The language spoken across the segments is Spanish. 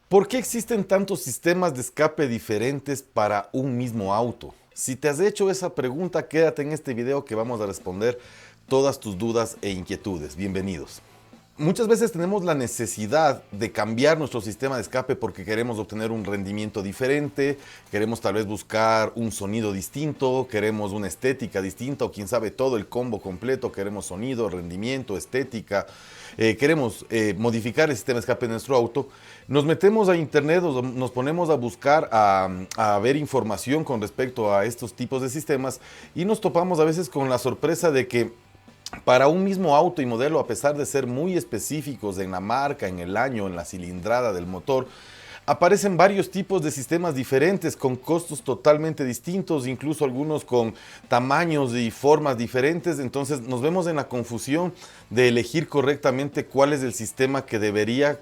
¿Por qué existen tantos sistemas de escape diferentes para un mismo auto? Si te has hecho esa pregunta, quédate en este video que vamos a responder todas tus dudas e inquietudes. Bienvenidos. Muchas veces tenemos la necesidad de cambiar nuestro sistema de escape porque queremos obtener un rendimiento diferente, queremos tal vez buscar un sonido distinto, queremos una estética distinta o quién sabe todo el combo completo, queremos sonido, rendimiento, estética, queremos modificar el sistema de escape de nuestro auto. Nos metemos a internet, nos ponemos a buscar, a ver información con respecto a estos tipos de sistemas y nos topamos a veces con la sorpresa de que para un mismo auto y modelo, a pesar de ser muy específicos en la marca, en el año, en la cilindrada del motor, aparecen varios tipos de sistemas diferentes con costos totalmente distintos, incluso algunos con tamaños y formas diferentes. Entonces nos vemos en la confusión de elegir correctamente cuál es el sistema que debería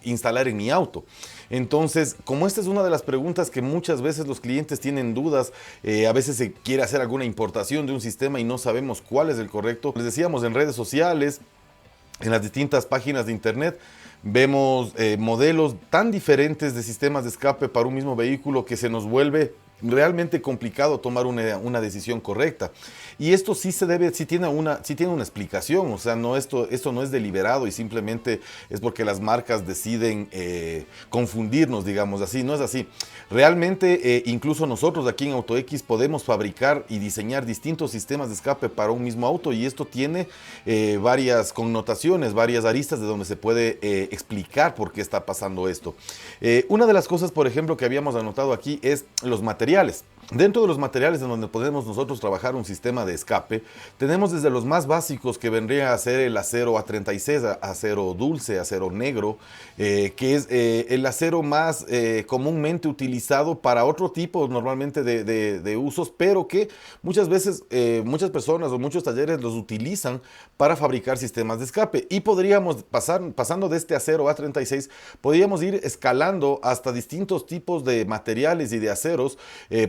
instalar en mi auto. Entonces, como esta es una de las preguntas que muchas veces los clientes tienen dudas, a veces se quiere hacer alguna importación de un sistema y no sabemos cuál es el correcto. Les decíamos en redes sociales, en las distintas páginas de internet, vemos modelos tan diferentes de sistemas de escape para un mismo vehículo que se nos vuelve realmente complicado tomar una decisión correcta. Y esto sí se debe, sí tiene una explicación, o sea, esto no es deliberado y simplemente es porque las marcas deciden confundirnos, digamos así, no es así. Realmente, incluso nosotros aquí en AutoX podemos fabricar y diseñar distintos sistemas de escape para un mismo auto y esto tiene varias connotaciones, varias aristas de donde se puede explicar por qué está pasando esto. Una de las cosas, por ejemplo, que habíamos anotado aquí es los materiales. Dentro de los materiales en donde podemos nosotros trabajar un sistema de escape, tenemos desde los más básicos que vendría a ser el acero A36, acero dulce, acero negro, que es el acero más comúnmente utilizado para otro tipo normalmente de usos, pero que muchas veces muchas personas o muchos talleres los utilizan para fabricar sistemas de escape. Y podríamos pasando de este acero A36, podríamos ir escalando hasta distintos tipos de materiales y de aceros.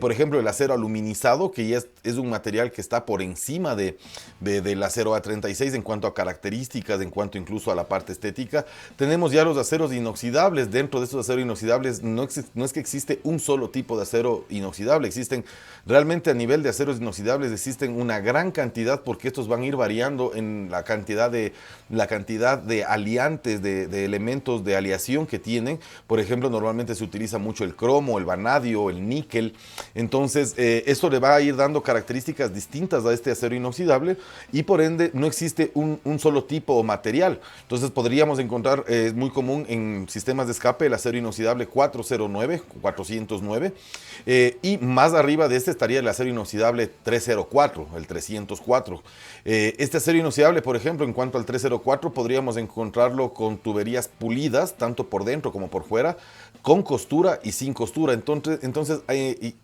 Por ejemplo, el acero aluminizado, que ya es un material que está por encima del acero A36 en cuanto a características, en cuanto incluso a la parte estética. Tenemos ya los aceros inoxidables. Dentro de estos aceros inoxidables no es que existe un solo tipo de acero inoxidable, existen realmente a nivel de aceros inoxidables existen una gran cantidad porque estos van a ir variando en la cantidad de aliantes, de elementos de aleación que tienen. Por ejemplo, normalmente se utiliza mucho el cromo, el vanadio, el níquel. Entonces, esto le va a ir dando características distintas a este acero inoxidable y por ende no existe un solo tipo o material. Entonces, podríamos encontrar, es muy común en sistemas de escape, el acero inoxidable 409 y más arriba de este estaría el acero inoxidable 304, el 304. Este acero inoxidable, por ejemplo, en cuanto al 304, podríamos encontrarlo con tuberías pulidas, tanto por dentro como por fuera, con costura y sin costura. Entonces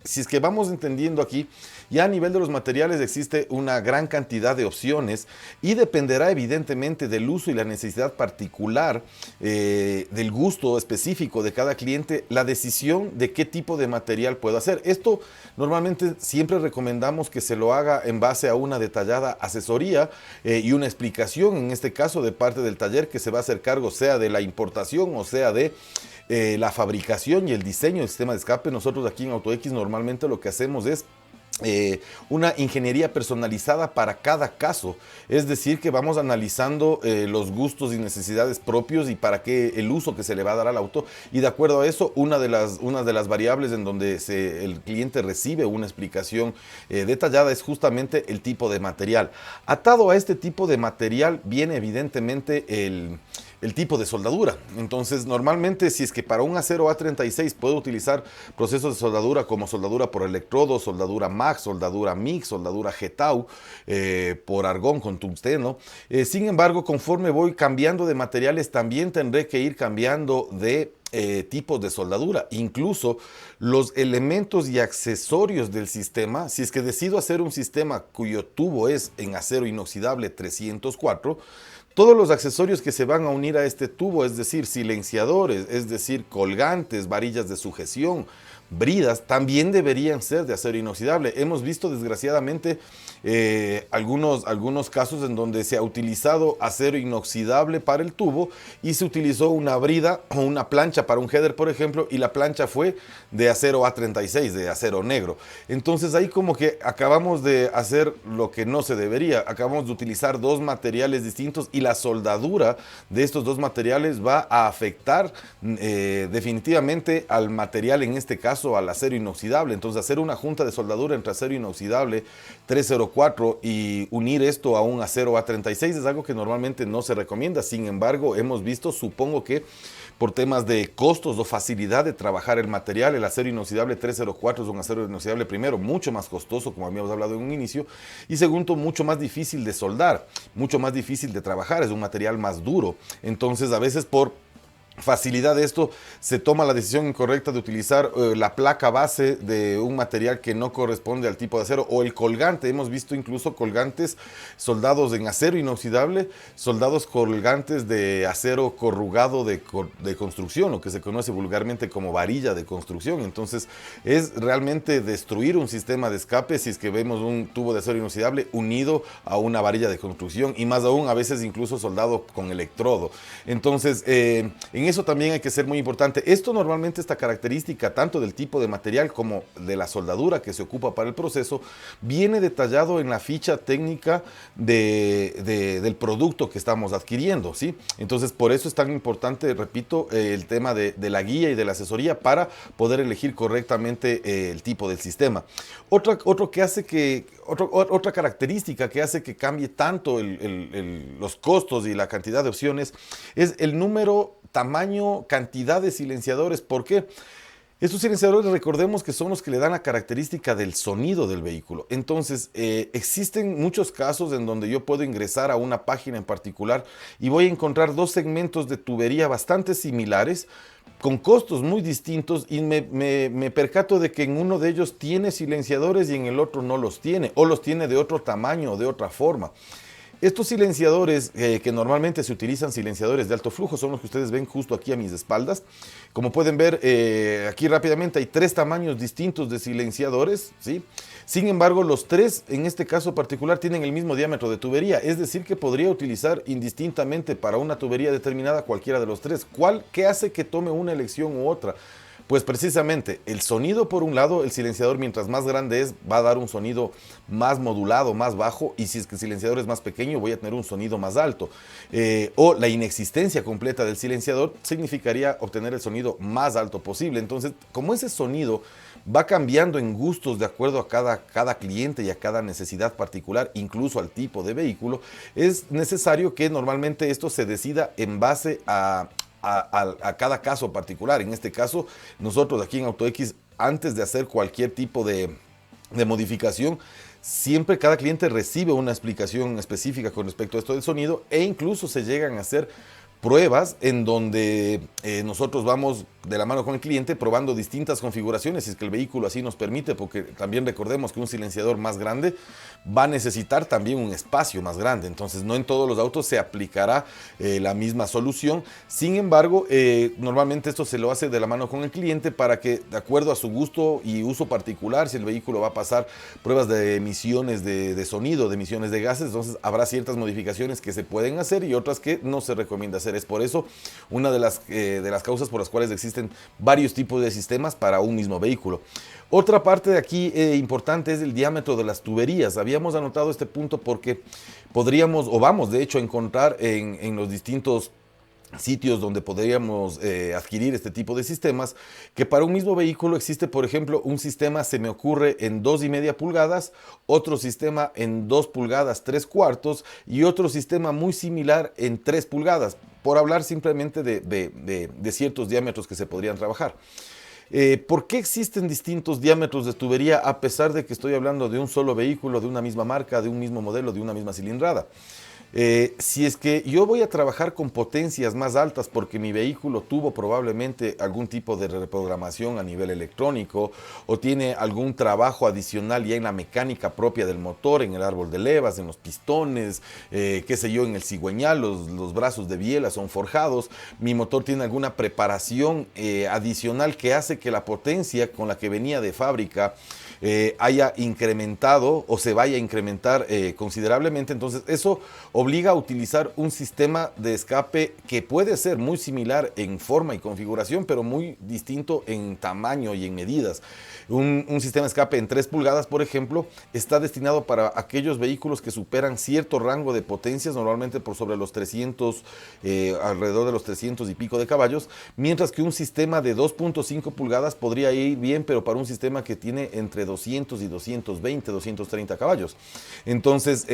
si es que vamos entendiendo aquí, ya a nivel de los materiales existe una gran cantidad de opciones y dependerá evidentemente del uso y la necesidad particular, del gusto específico de cada cliente, la decisión de qué tipo de material puedo hacer. Esto normalmente siempre recomendamos que se lo haga en base a una detallada asesoría y una explicación, en este caso de parte del taller que se va a hacer cargo sea de la importación o sea de la fabricación y el diseño del sistema de escape. Nosotros aquí en AutoX normalmente lo que hacemos es una ingeniería personalizada para cada caso, es decir que vamos analizando los gustos y necesidades propios y para qué el uso que se le va a dar al auto y de acuerdo a eso una de las variables en donde el cliente recibe una explicación detallada es justamente el tipo de material. Atado a este tipo de material viene evidentemente el tipo de soldadura. Entonces, normalmente, si es que para un acero A36 puedo utilizar procesos de soldadura como soldadura por electrodo, soldadura MAG, soldadura MIG, soldadura GTAU, por argón con tungsteno. Sin embargo, conforme voy cambiando de materiales, también tendré que ir cambiando de tipos de soldadura, incluso los elementos y accesorios del sistema. Si es que decido hacer un sistema cuyo tubo es en acero inoxidable 304, todos los accesorios que se van a unir a este tubo, es decir, silenciadores, es decir, colgantes, varillas de sujeción, bridas también deberían ser de acero inoxidable. Hemos visto desgraciadamente algunos casos en donde se ha utilizado acero inoxidable para el tubo y se utilizó una brida o una plancha para un header, por ejemplo, y la plancha fue de acero A36, de acero negro. Entonces ahí como que acabamos de hacer lo que no se debería. Acabamos de utilizar dos materiales distintos y la soldadura de estos dos materiales va a afectar definitivamente al material, en este caso al acero inoxidable. Entonces hacer una junta de soldadura entre acero inoxidable 304 y unir esto a un acero A36 es algo que normalmente no se recomienda. Sin embargo, hemos visto, supongo que por temas de costos o facilidad de trabajar el material, el acero inoxidable 304 es un acero inoxidable, primero, mucho más costoso, como habíamos hablado en un inicio, y segundo, mucho más difícil de soldar, mucho más difícil de trabajar, es un material más duro. Entonces, a veces por facilidad de esto se toma la decisión incorrecta de utilizar la placa base de un material que no corresponde al tipo de acero o el colgante. Hemos visto incluso colgantes soldados en acero inoxidable, soldados colgantes de acero corrugado de construcción, o que se conoce vulgarmente como varilla de construcción. Entonces es realmente destruir un sistema de escape si es que vemos un tubo de acero inoxidable unido a una varilla de construcción, y más aún a veces incluso soldado con electrodo. Entonces en eso también hay que ser muy importante. Esto normalmente, esta característica tanto del tipo de material como de la soldadura que se ocupa para el proceso, viene detallado en la ficha técnica del producto que estamos adquiriendo, ¿sí? Entonces por eso es tan importante, repito, el tema de la guía y de la asesoría para poder elegir correctamente el tipo del sistema. Otra característica que hace que cambie tanto los costos y la cantidad de opciones es el número, tamaño, cantidad de silenciadores. ¿Por qué? Estos silenciadores, recordemos que son los que le dan la característica del sonido del vehículo. Entonces, existen muchos casos en donde yo puedo ingresar a una página en particular y voy a encontrar dos segmentos de tubería bastante similares, con costos muy distintos, y me percato de que en uno de ellos tiene silenciadores y en el otro no los tiene, o los tiene de otro tamaño o de otra forma. Estos silenciadores, que normalmente se utilizan silenciadores de alto flujo, son los que ustedes ven justo aquí a mis espaldas. Como pueden ver, aquí rápidamente hay tres tamaños distintos de silenciadores, ¿sí? Sin embargo, los tres, en este caso particular, tienen el mismo diámetro de tubería, es decir, que podría utilizar indistintamente para una tubería determinada cualquiera de los tres. ¿Qué hace que tome una elección u otra? Pues precisamente el sonido. Por un lado, el silenciador, mientras más grande es, va a dar un sonido más modulado, más bajo, y si es que el silenciador es más pequeño, voy a tener un sonido más alto. O la inexistencia completa del silenciador significaría obtener el sonido más alto posible. Entonces, como ese sonido va cambiando en gustos de acuerdo a cada cliente y a cada necesidad particular, incluso al tipo de vehículo, es necesario que normalmente esto se decida en base a cada caso particular. En este caso, nosotros aquí en AutoX, antes de hacer cualquier tipo de modificación, siempre cada cliente recibe una explicación específica con respecto a esto del sonido, e incluso se llegan a hacer pruebas en donde nosotros vamos de la mano con el cliente probando distintas configuraciones, si es que el vehículo así nos permite, porque también recordemos que un silenciador más grande va a necesitar también un espacio más grande. Entonces no en todos los autos se aplicará la misma solución. Sin embargo, normalmente esto se lo hace de la mano con el cliente para que, de acuerdo a su gusto y uso particular, si el vehículo va a pasar pruebas de emisiones de sonido, de emisiones de gases, entonces habrá ciertas modificaciones que se pueden hacer y otras que no se recomienda hacer. Es por eso una de las causas por las cuales existen varios tipos de sistemas para un mismo vehículo. Otra parte de aquí importante es el diámetro de las tuberías. Habíamos anotado este punto porque podríamos, o vamos de hecho a encontrar en los distintos sitios donde podríamos adquirir este tipo de sistemas, que para un mismo vehículo existe, por ejemplo, un sistema, se me ocurre, en 2,5 pulgadas, otro sistema en 2 pulgadas 3/4 y otro sistema muy similar en 3 pulgadas, por hablar simplemente de ciertos diámetros que se podrían trabajar. ¿Por qué existen distintos diámetros de tubería a pesar de que estoy hablando de un solo vehículo, de una misma marca, de un mismo modelo, de una misma cilindrada? Si es que yo voy a trabajar con potencias más altas porque mi vehículo tuvo probablemente algún tipo de reprogramación a nivel electrónico o tiene algún trabajo adicional ya en la mecánica propia del motor, en el árbol de levas, en los pistones, qué sé yo, en el cigüeñal, los brazos de biela son forjados, mi motor tiene alguna preparación adicional que hace que la potencia con la que venía de fábrica haya incrementado o se vaya a incrementar considerablemente. Entonces eso obliga a utilizar un sistema de escape que puede ser muy similar en forma y configuración, pero muy distinto en tamaño y en medidas. Un sistema de escape en 3 pulgadas, por ejemplo, está destinado para aquellos vehículos que superan cierto rango de potencias, normalmente por sobre los 300, alrededor de los 300 y pico de caballos, mientras que un sistema de 2.5 pulgadas podría ir bien, pero para un sistema que tiene entre 200 y 220, 230 caballos. Entonces,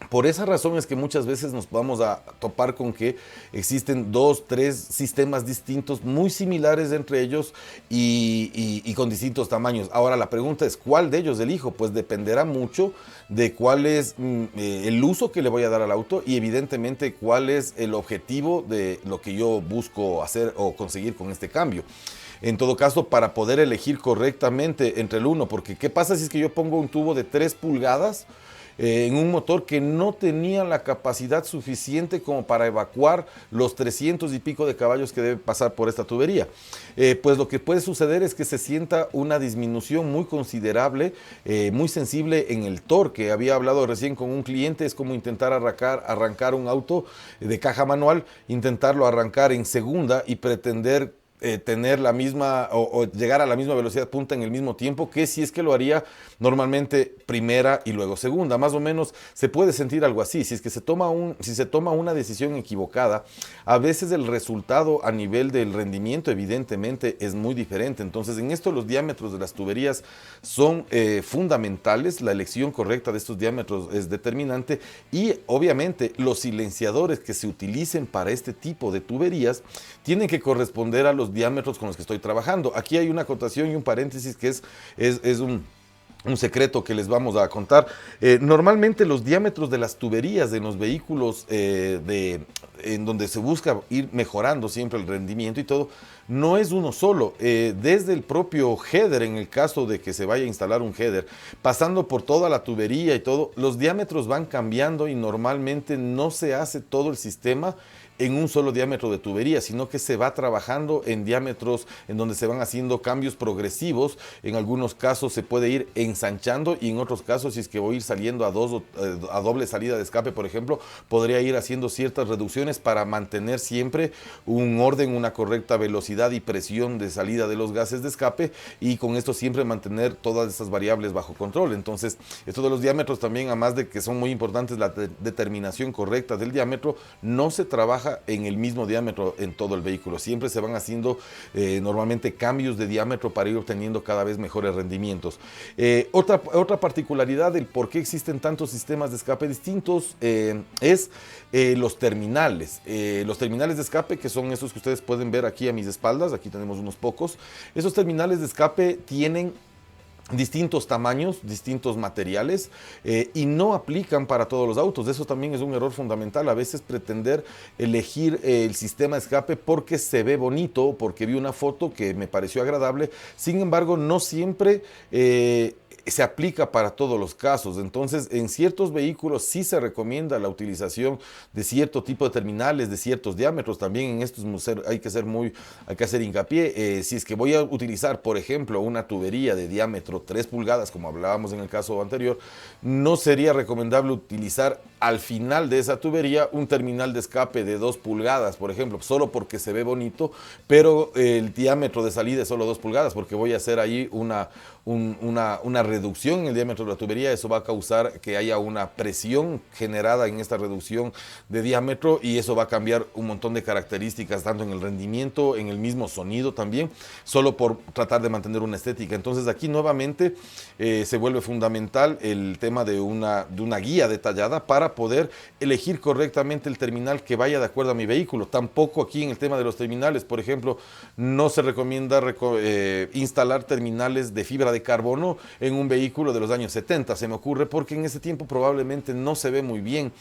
por esa razón es que muchas veces nos vamos a topar con que existen 2, 3 sistemas distintos, muy similares entre ellos y con distintos tamaños. Ahora la pregunta es, ¿cuál de ellos elijo? Pues dependerá mucho de cuál es el uso que le voy a dar al auto y evidentemente cuál es el objetivo de lo que yo busco hacer o conseguir con este cambio. En todo caso, para poder elegir correctamente entre el uno, porque ¿qué pasa si es que yo pongo un tubo de 3 pulgadas en un motor que no tenía la capacidad suficiente como para evacuar los 300 y pico de caballos que debe pasar por esta tubería? Pues lo que puede suceder es que se sienta una disminución muy considerable, muy sensible en el torque. Había hablado recién con un cliente, es como intentar arrancar un auto de caja manual, intentarlo arrancar en segunda y pretender tener la misma o llegar a la misma velocidad punta en el mismo tiempo que si es que lo haría normalmente primera y luego segunda. Más o menos se puede sentir algo así. Si es que se toma una decisión equivocada, a veces el resultado a nivel del rendimiento evidentemente es muy diferente. Entonces en esto los diámetros de las tuberías son fundamentales. La elección correcta de estos diámetros es determinante y obviamente los silenciadores que se utilicen para este tipo de tuberías tienen que corresponder a los diámetros con los que estoy trabajando. Aquí hay una acotación y un paréntesis que es un secreto que les vamos a contar. Normalmente los diámetros de las tuberías en los vehículos en donde se busca ir mejorando siempre el rendimiento y todo, no es uno solo. Desde el propio header, en el caso de que se vaya a instalar un header, pasando por toda la tubería y todo, los diámetros van cambiando y normalmente no se hace todo el sistema en un solo diámetro de tubería, sino que se va trabajando en diámetros en donde se van haciendo cambios progresivos. En algunos casos se puede ir ensanchando y en otros casos, si es que voy a ir saliendo a doble salida de escape, por ejemplo, podría ir haciendo ciertas reducciones para mantener siempre un orden, una correcta velocidad y presión de salida de los gases de escape y con esto siempre mantener todas esas variables bajo control. Entonces, esto de los diámetros también, además de que son muy importantes, la determinación correcta del diámetro, no se trabaja en el mismo diámetro en todo el vehículo. Siempre se van haciendo normalmente cambios de diámetro para ir obteniendo cada vez mejores rendimientos. Otra particularidad del por qué existen tantos sistemas de escape distintos es los terminales. Los terminales de escape, que son esos que ustedes pueden ver aquí a mis espaldas, aquí tenemos unos pocos. Esos terminales de escape tienen distintos tamaños, distintos materiales y no aplican para todos los autos. Eso también es un error fundamental. A veces pretender elegir el sistema de escape porque se ve bonito, porque vi una foto que me pareció agradable. Sin embargo, no siempre se aplica para todos los casos. Entonces, en ciertos vehículos sí se recomienda la utilización de cierto tipo de terminales, de ciertos diámetros. También en estos hay que hacer hincapié. Si es que voy a utilizar, por ejemplo, una tubería de diámetro 3 pulgadas, como hablábamos en el caso anterior, no sería recomendable utilizar al final de esa tubería un terminal de escape de 2 pulgadas, por ejemplo, solo porque se ve bonito, pero el diámetro de salida es solo 2 pulgadas, porque voy a hacer ahí una reducción en el diámetro de la tubería. Eso va a causar que haya una presión generada en esta reducción de diámetro y eso va a cambiar un montón de características, tanto en el rendimiento, en el mismo sonido también, solo por tratar de mantener una estética. Entonces aquí nuevamente se vuelve fundamental el tema de una guía detallada para poder elegir correctamente el terminal que vaya de acuerdo a mi vehículo. Tampoco aquí en el tema de los terminales, por ejemplo, no se recomienda instalar terminales de fibra de carbono en un vehículo de los años 70, se me ocurre, porque en ese tiempo probablemente no se ve muy bien.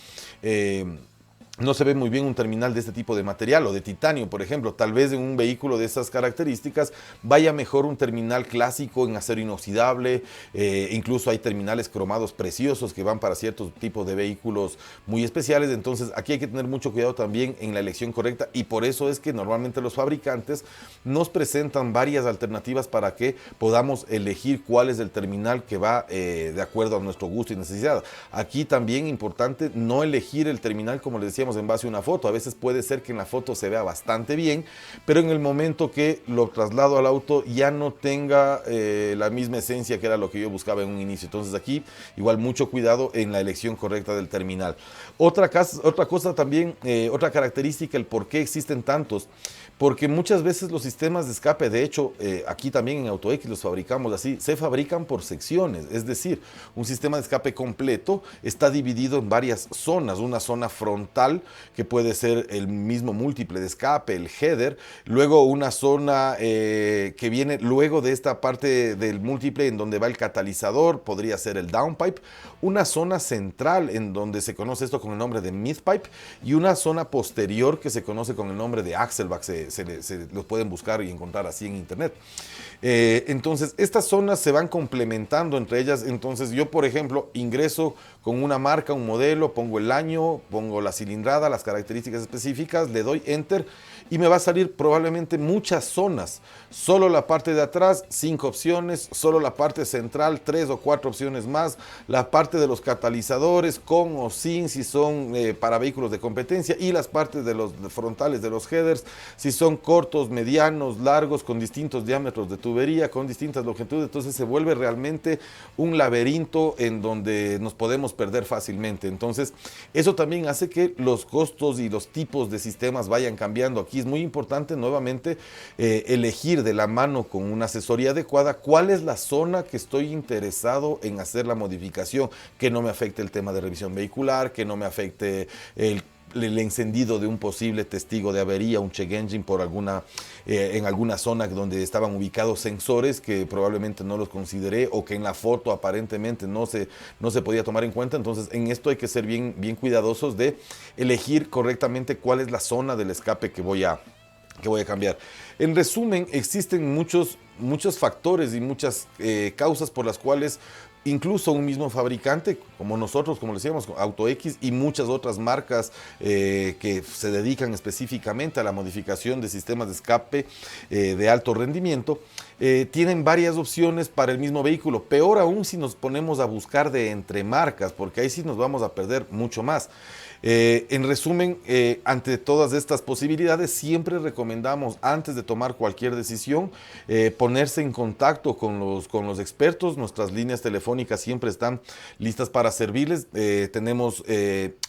No se ve muy bien un terminal de este tipo de material o de titanio, por ejemplo. Tal vez en un vehículo de esas características vaya mejor un terminal clásico en acero inoxidable. Incluso hay terminales cromados preciosos que van para ciertos tipos de vehículos muy especiales. Entonces aquí hay que tener mucho cuidado también en la elección correcta, y por eso es que normalmente los fabricantes nos presentan varias alternativas para que podamos elegir cuál es el terminal que va de acuerdo a nuestro gusto y necesidad. Aquí también importante no elegir el terminal, como les decía, en base a una foto. A veces puede ser que en la foto se vea bastante bien, pero en el momento que lo traslado al auto ya no tenga la misma esencia que era lo que yo buscaba en un inicio. Entonces aquí igual mucho cuidado en la elección correcta del terminal. Otra cosa también, otra característica, el por qué existen tantos. Porque muchas veces los sistemas de escape, de hecho, aquí también en AutoX los fabricamos así, se fabrican por secciones. Es decir, un sistema de escape completo está dividido en varias zonas. Una zona frontal, que puede ser el mismo múltiple de escape, el header. Luego una zona que viene luego de esta parte del múltiple en donde va el catalizador, podría ser el downpipe. Una zona central en donde se conoce esto con el nombre de midpipe. Y una zona posterior que se conoce con el nombre de axleback. Se los pueden buscar y encontrar así en internet. Entonces estas zonas se van complementando entre ellas. Entonces yo, por ejemplo, ingreso con una marca, un modelo, pongo el año, pongo la cilindrada, las características específicas, le doy enter y me va a salir probablemente muchas zonas. Solo la parte de atrás, 5 opciones, solo la parte central, 3 o 4 opciones más, la parte de los catalizadores con o sin, si son para vehículos de competencia, y las partes de los frontales de los headers, si son cortos, medianos, largos, con distintos diámetros de tubería, con distintas longitudes. Entonces se vuelve realmente un laberinto en donde nos podemos perder fácilmente. Entonces eso también hace que los costos y los tipos de sistemas vayan cambiando. Aquí es muy importante nuevamente elegir de la mano con una asesoría adecuada cuál es la zona que estoy interesado en hacer la modificación, que no me afecte el tema de revisión vehicular, que no me afecte el encendido de un posible testigo de avería, un check engine por en alguna zona donde estaban ubicados sensores que probablemente no los consideré, o que en la foto aparentemente no se podía tomar en cuenta. Entonces en esto hay que ser bien cuidadosos de elegir correctamente cuál es la zona del escape que voy a cambiar. En resumen, existen muchos factores y muchas causas por las cuales incluso un mismo fabricante, como nosotros, como le decíamos, AutoX y muchas otras marcas que se dedican específicamente a la modificación de sistemas de escape de alto rendimiento, tienen varias opciones para el mismo vehículo. Peor aún si nos ponemos a buscar de entre marcas, porque ahí sí nos vamos a perder mucho más. En resumen, ante todas estas posibilidades, siempre recomendamos, antes de tomar cualquier decisión, ponerse en contacto con los expertos. Nuestras líneas telefónicas siempre están listas para servirles. Tenemos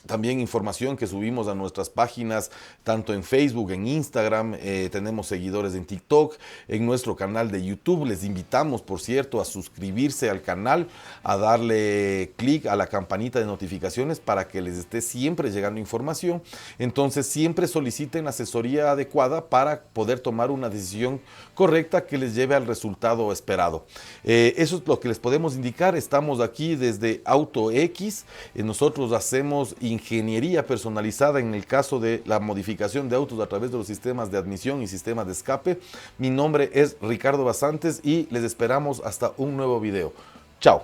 también información que subimos a nuestras páginas, tanto en Facebook, en Instagram, tenemos seguidores en TikTok, en nuestro canal de YouTube. Les invitamos, por cierto, a suscribirse al canal, a darle clic a la campanita de notificaciones para que les esté siempre llegando información. Entonces siempre soliciten asesoría adecuada para poder tomar una decisión correcta que les lleve al resultado esperado. Eso es lo que les podemos indicar. Estamos aquí desde AutoX. Nosotros hacemos ingeniería personalizada en el caso de la modificación de autos a través de los sistemas de admisión y sistemas de escape. Mi nombre es Ricardo Basantes y les esperamos hasta un nuevo video. Chao.